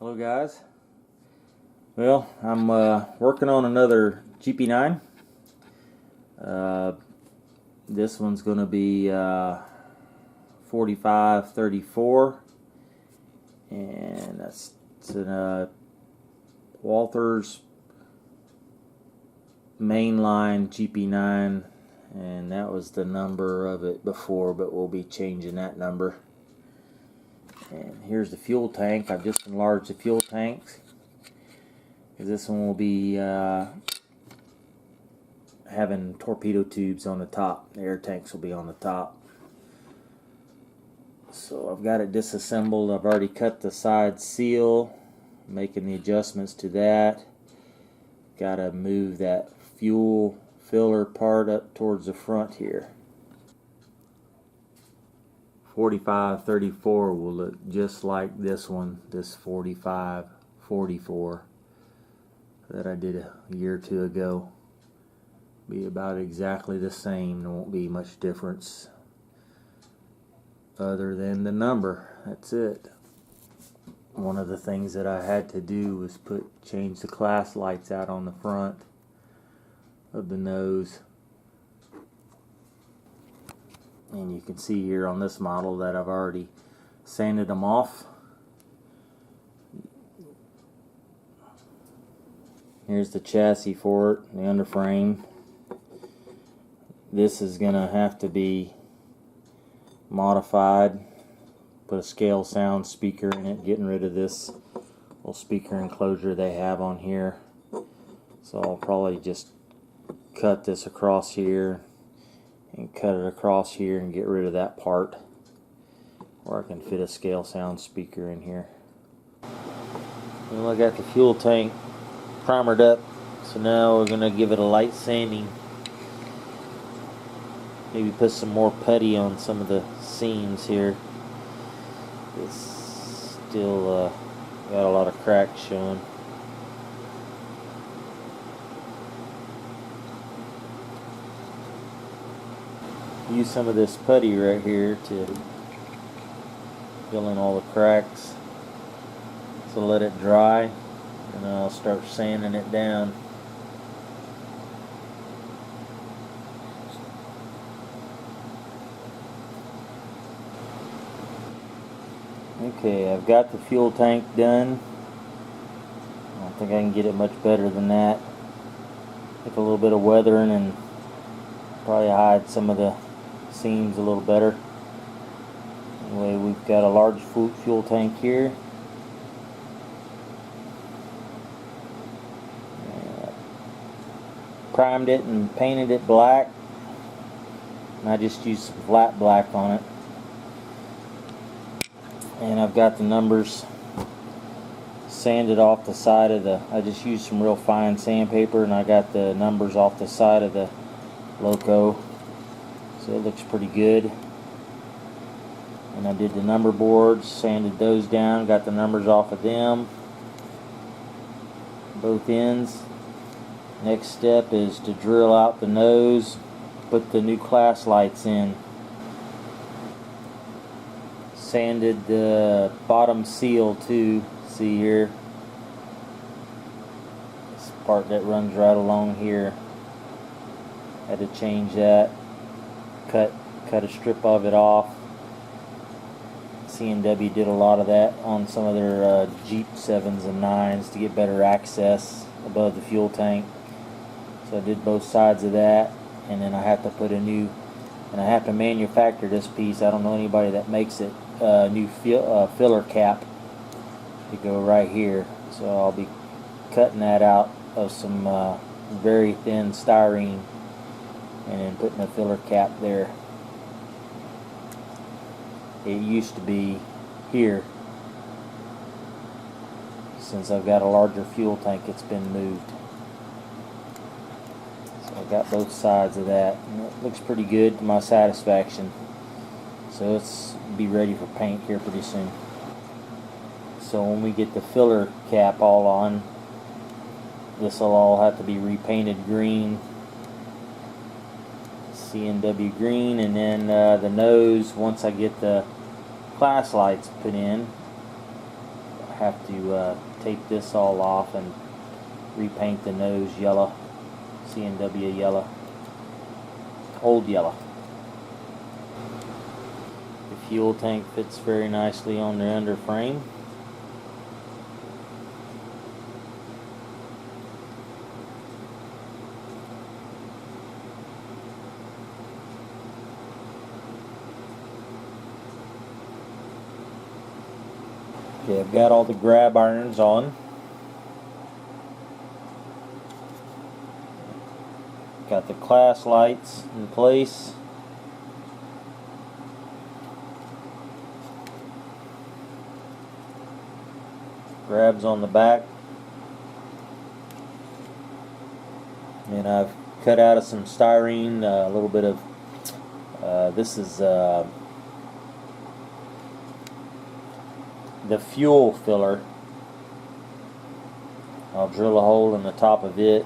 Hello guys. Well, I'm working on another GP-9. This one's going to be 4534, and that's a Walthers Mainline GP-9, and that was the number of it before, but we'll be changing that number. And here's the fuel tank. I've just enlarged the fuel tanks because this one will be having torpedo tubes on the top. The air tanks will be on the top. So I've got it disassembled. I've already cut the side seal, making the adjustments to that. Got to move that fuel filler part up towards the front here. 4534 will look just like this one, this 4544 that I did a year or two ago. Be about exactly the same. There won't be much difference other than the number. That's it. One of the things that I had to do was change the class lights out on the front of the nose. And you can see here on this model that I've already sanded them off. Here's the chassis for it, the underframe. This is going to have to be modified. Put a scale sound speaker in it, getting rid of this little speaker enclosure they have on here. So I'll probably just cut this across here and cut it across here and get rid of that part, or I can fit a scale sound speaker in here. Well, I got the fuel tank primered up, so now we're going to give it a light sanding. Maybe put some more putty on some of the seams here. It's still got a lot of cracks showing. Use some of this putty right here to fill in all the cracks. So let it dry, and then I'll start sanding it down. Okay, I've got the fuel tank done. I don't think I can get it much better than that. Take a little bit of weathering and probably hide some of the seams a little better. Anyway, we've got a large fuel tank here. Primed it and painted it black, and I just used some flat black on it. And I've got the numbers sanded off the side of the, I just used some real fine sandpaper, and I got the numbers off the side of the loco, so it looks pretty good. And I did the number boards, sanded those down, got the numbers off of them, both ends. Next step is to drill out the nose, put the new class lights in. Sanded the bottom seal too, see here, this part that runs right along here, had to change that, cut a strip of it off. C&W did a lot of that on some of their Jeep 7s and 9s to get better access above the fuel tank. So I did both sides of that, and then I have to put a new, and I have to manufacture this piece. I don't know anybody that makes it. New filler cap to go right here, so I'll be cutting that out of some very thin styrene and then putting a filler cap there. It used to be here. Since I've got a larger fuel tank, it's been moved. So I've got both sides of that, and it looks pretty good to my satisfaction. So it's be ready for paint here pretty soon. So when we get the filler cap all on, this will all have to be repainted green, C&W green, and then the nose, once I get the class lights put in, have to tape this all off and repaint the nose yellow, CNW yellow, old yellow. The fuel tank fits very nicely on the under frame. Okay, I've got all the grab irons on. Got the class lights in place. Grabs on the back. And I've cut out of some styrene a little bit of, this is the fuel filler. I'll drill a hole in the top of it,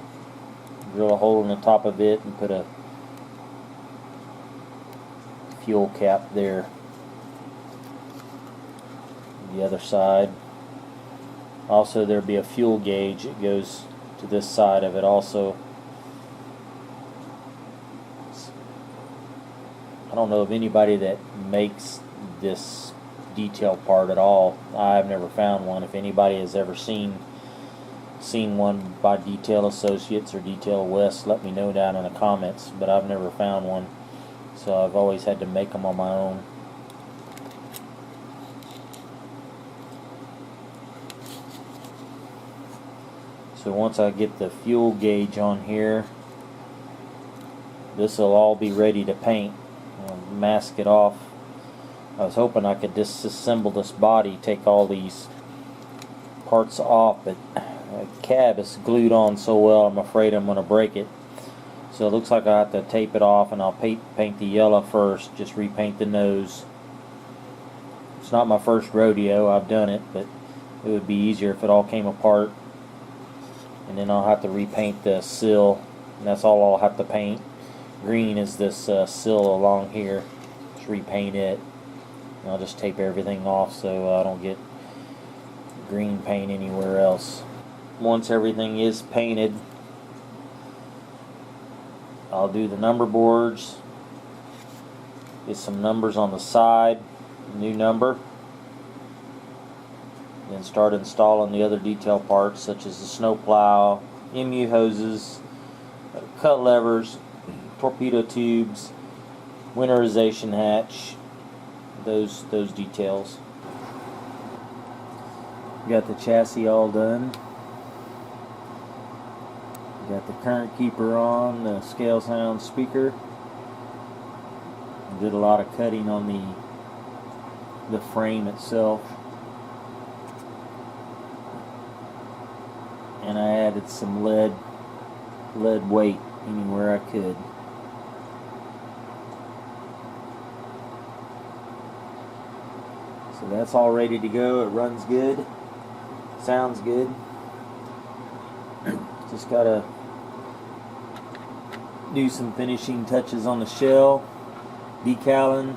and put a fuel cap there. The other side. Also, there'll be a fuel gauge that goes to this side of it also. I don't know of anybody that makes this detail part at all. I've never found one. If anybody has ever seen one by Detail Associates or Detail West, let me know down in the comments, but I've never found one, so I've always had to make them on my own. So once I get the fuel gauge on here, this will all be ready to paint. I'll mask it off. I was hoping I could disassemble this body, take all these parts off, but the cab is glued on so well I'm afraid I'm going to break it. So it looks like I have to tape it off, and I'll paint the yellow first, just repaint the nose. It's not my first rodeo, I've done it, but it would be easier if it all came apart. And then I'll have to repaint the sill, and that's all I'll have to paint. Green is this sill along here. Just repaint it. And I'll just tape everything off so I don't get green paint anywhere else. Once everything is painted, I'll do the number boards, get some numbers on the side, new number, then start installing the other detail parts such as the snow plow, MU hoses, cut levers, torpedo tubes, winterization hatch, those details. Got the chassis all done. Got the current keeper on, the scale sound speaker. Did a lot of cutting on the frame itself. And I added some lead weight anywhere I could. So that's all ready to go. It runs good. Sounds good. Just gotta do some finishing touches on the shell, decaling.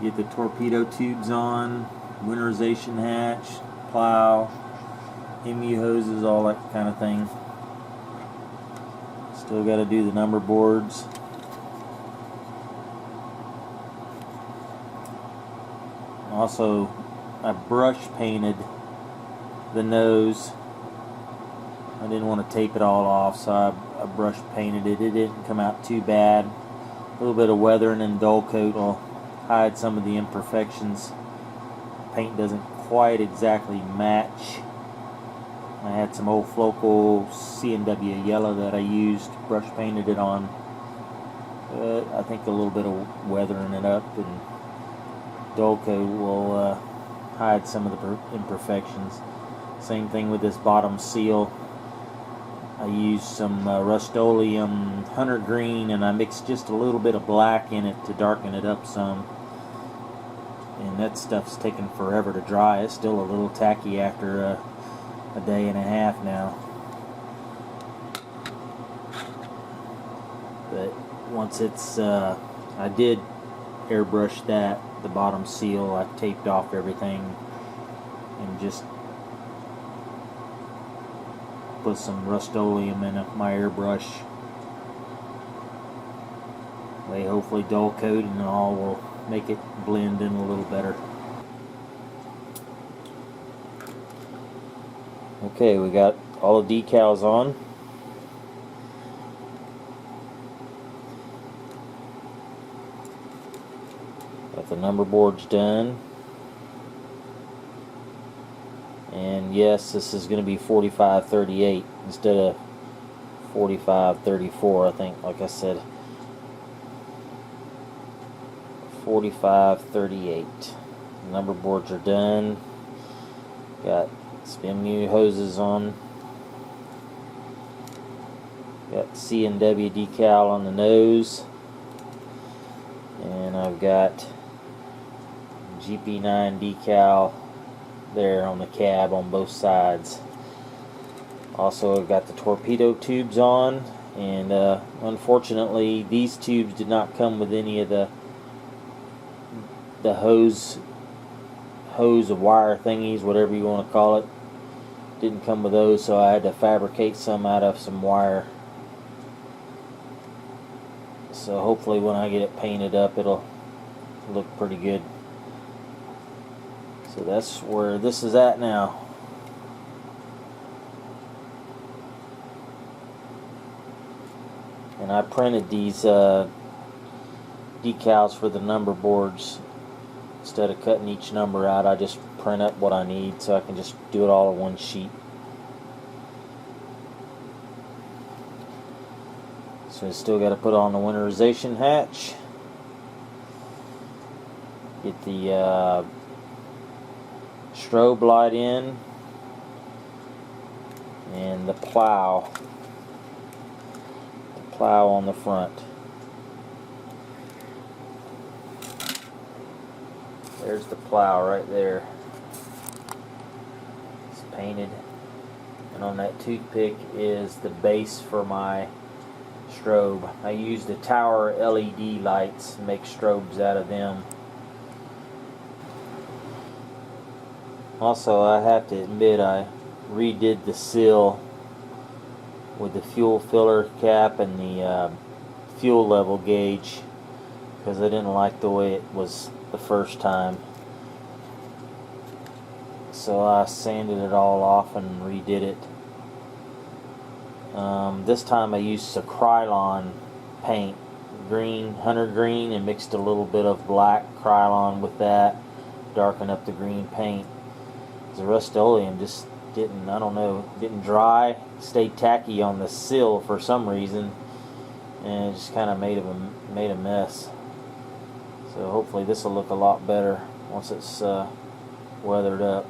Get the torpedo tubes on, winterization hatch, plow, MU hoses, all that kind of thing. Still got to do the number boards. Also, I brush painted the nose. I didn't want to tape it all off, so I brush painted it. It didn't come out too bad. A little bit of weathering and dull coat will hide some of the imperfections. Paint doesn't quite exactly match. I had some old Flocal CNW yellow that I used, brush painted it on. I think a little bit of weathering it up and dull coat will hide some of the imperfections. Same thing with this bottom seal. I used some Rust-Oleum Hunter Green, and I mixed just a little bit of black in it to darken it up some. And that stuff's taken forever to dry. It's still a little tacky after a day and a half now. But once it's I did airbrush that, the bottom seal. I taped off everything and just put some Rust-Oleum in my airbrush. They hopefully dull coat and all will make it blend in a little better. Okay, we got all the decals on. Got the number boards done. And yes, this is going to be 4538 instead of 4534, I think, like I said. 4538. The number boards are done. Got spin new hoses on. Got C&W decal on the nose. And I've got GP-9 decal there on the cab on both sides. Also, I've got the torpedo tubes on, and unfortunately these tubes did not come with any of the hose of wire thingies, whatever you want to call it. Didn't come with those, so I had to fabricate some out of some wire. So hopefully when I get it painted up, it'll look pretty good. So that's where this is at now. And I printed these decals for the number boards. Instead of cutting each number out, I just print up what I need so I can just do it all on one sheet. So I still got to put on the winterization hatch. Get the strobe light in. And the plow. The plow on the front. There's the plow right there. It's painted. And on that toothpick is the base for my strobe. I use the Tower LED lights, make strobes out of them. Also, I have to admit, I redid the seal with the fuel filler cap and the fuel level gauge because I didn't like the way it was the first time. So I sanded it all off and redid it. This time I used Krylon paint, green, hunter green, and mixed a little bit of black Krylon with that, darken up the green paint. The Rust-Oleum just didn't, I don't know, didn't dry, stayed tacky on the sill for some reason, and it just kind of made a mess. So hopefully this will look a lot better once it's weathered up.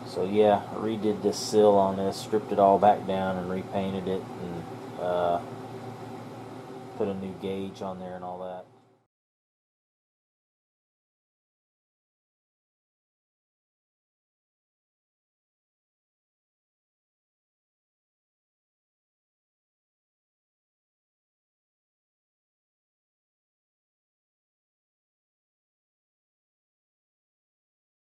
So yeah, I redid this sill on this, stripped it all back down and repainted it, and put a new gauge on there and all that.